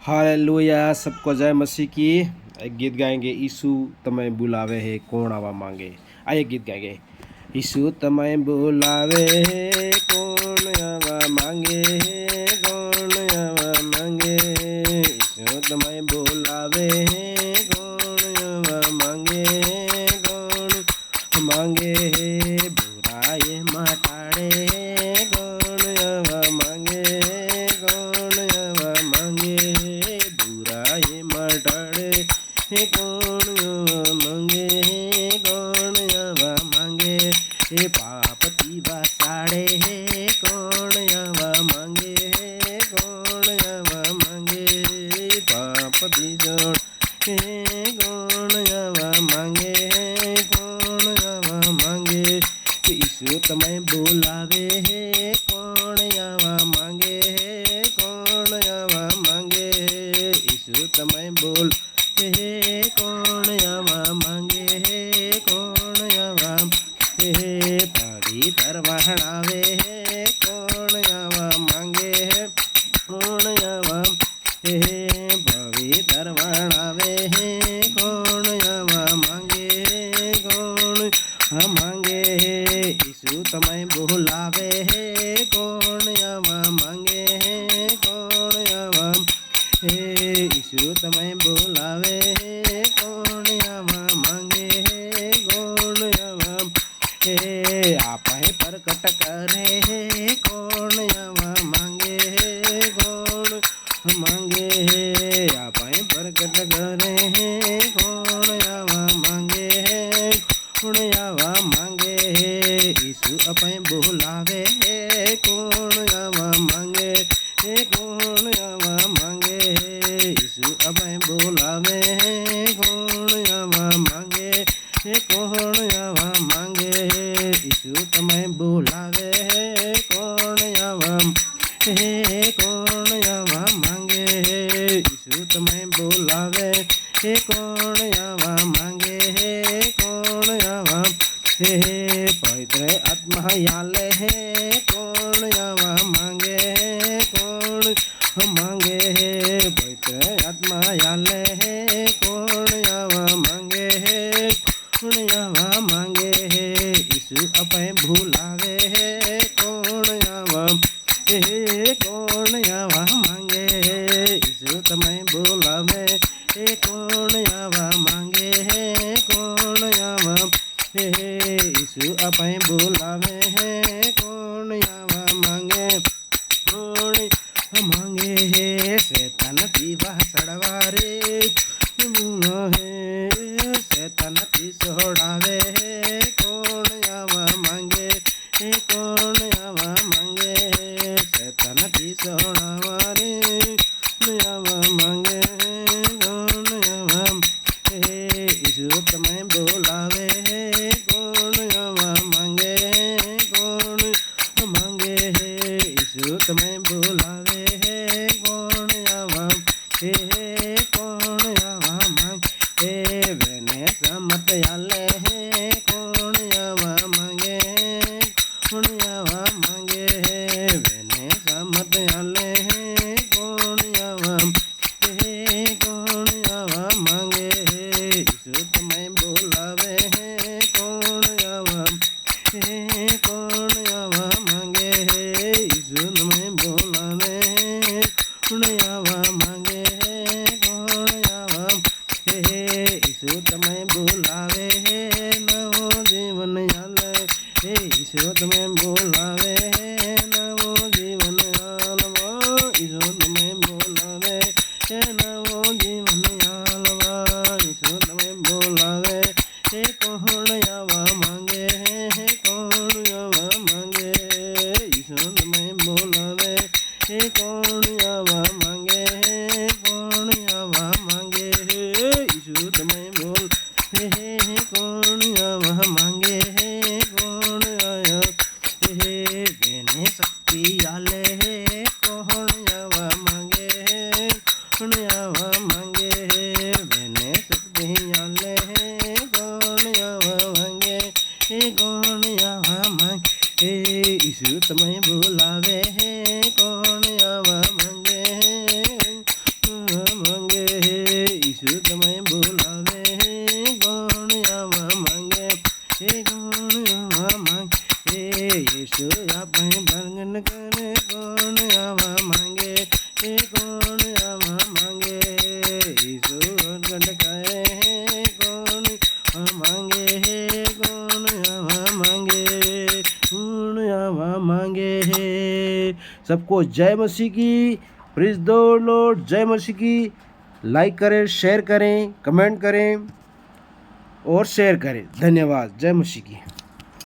Hallelujah, सबको जय मसीह की। एक गीत गाएंगे, यीशु तमें बुलावे है कौन आवा मांगे। आइए गीत गाएंगे। यीशु तमें बुलावे है कौन आवा मांगे, कौन आवा मांगे। यीशु तमें बुलावे है कौन आवा मांगे, कौन मांगे। बुराई मटाड़े कौन आवा मांगे, कौन आवा मांगे। बुराई मटाड़े कौन आवा मांगे, कौन आवा मांगे। पापती बसाड़े कौन आवा मांगे, कौन आवा मांगे। पापती जोड़ कौन आवा मांगे, कौन आवा मांगे। यीशु तमें बुलावे है कौन आवा मांगे, कौन आवा मांगे। यीशु तमें बोल हे कौन आवा मांगे, कौन आवा। पवित्र वहनावे कौन आवा मांगे, कौन आवा। पवित्र वहनावे कौन आवा मांगे, कौन मांगे। यीशु तमें बुलावे कौन आवा मांगे, कौन आवा। यीशु तमें बुलावे कौन आवा मांगे, कौन आवा। आप ही प्रकट करे कौन आवा मांगे, कौन मांगे। आप ही प्रकट करे कौन आवा मांगे, कौन आवा मांगे। यीशु अपने बुलावे कौन आवा मांगे, कौन आवा मांगे। यीशु अपने बुलावे कौन आवा मांगे, कौन आवा मांगे। यीशु तमें बुलावे कौन आवा, कौन आवा मांगे। यीशु तमें बुलावे कौन आवा मांगे, कौन आवा। पवित्र आत्मा याले कौन आवा मांगे, कौन मांगे। पवित्र आत्मा याले कौन आवा मांगे, कौन आवा मांगे। यीशु अपने भुलावे कौन आवा, कौन आवा मांगे। यीशु तमें बुलावे कौन आवा मांगे, कौन आवा। यीशु अपने बुलावे कौन आवा मांगे, कौन मांगे। शैतान पीवा सड़वारे शैतान पी सोड़ावे कौन आवा मांगे, कौन आवा मांगे। शैतान पी सोड़ावारे आवा मांगे, कौन आवा। यीशु तमें बुलावे कौन आवा मांगे, कौन मांगे। यीशु तमें बुलावे कौन आवा, कौन आवा मांगे। वेने समत याले कौन आवा मांगे, कौन आवा मांगे। वेने समत याले कौन आवा, कौन आवा मांगे। यीशु तमें बुलावे कौन आवा, कौन आवा मांगे। यीशु तमें बुलावे कौन आवा मांगे, कौन आवा। यीशु तमें बुलावे नवो जीवन आले, यीशु तमें बुलावे नवो जीवन आलवा। यीशु तमें बुलावे नवो जीवन आलवा। यीशु तमें बुलावे कौन आवा मांगे, कौन आवा मांगे। यीशु तमें बुलावे कौन आवा मांगे, कौन आवा मांगे। यीशु तमें बोल कौन आवा मांगे, कौन आया। देने शक्ति आले कौन आवा मांगे, कौन आवा मांगे। देने शक्ति आले कौन आवा मांगे, कौन आवा मांगे। यीशु तमें बुलावे कौन आवा मांगे, यीशु આપણે ભગન કરે કોણ આવા માંગે કોણ આવા માંગે यीशु ભગન કરે કોણ આવા માંગે કોણ આવા માંगे કોણ આવા માંगे सबको जय मसीह की प्रेज द लॉर्ड जय मसीह की लाइक करें शेयर करें कमेंट करें और शेयर करें धन्यवाद जय मसीह की।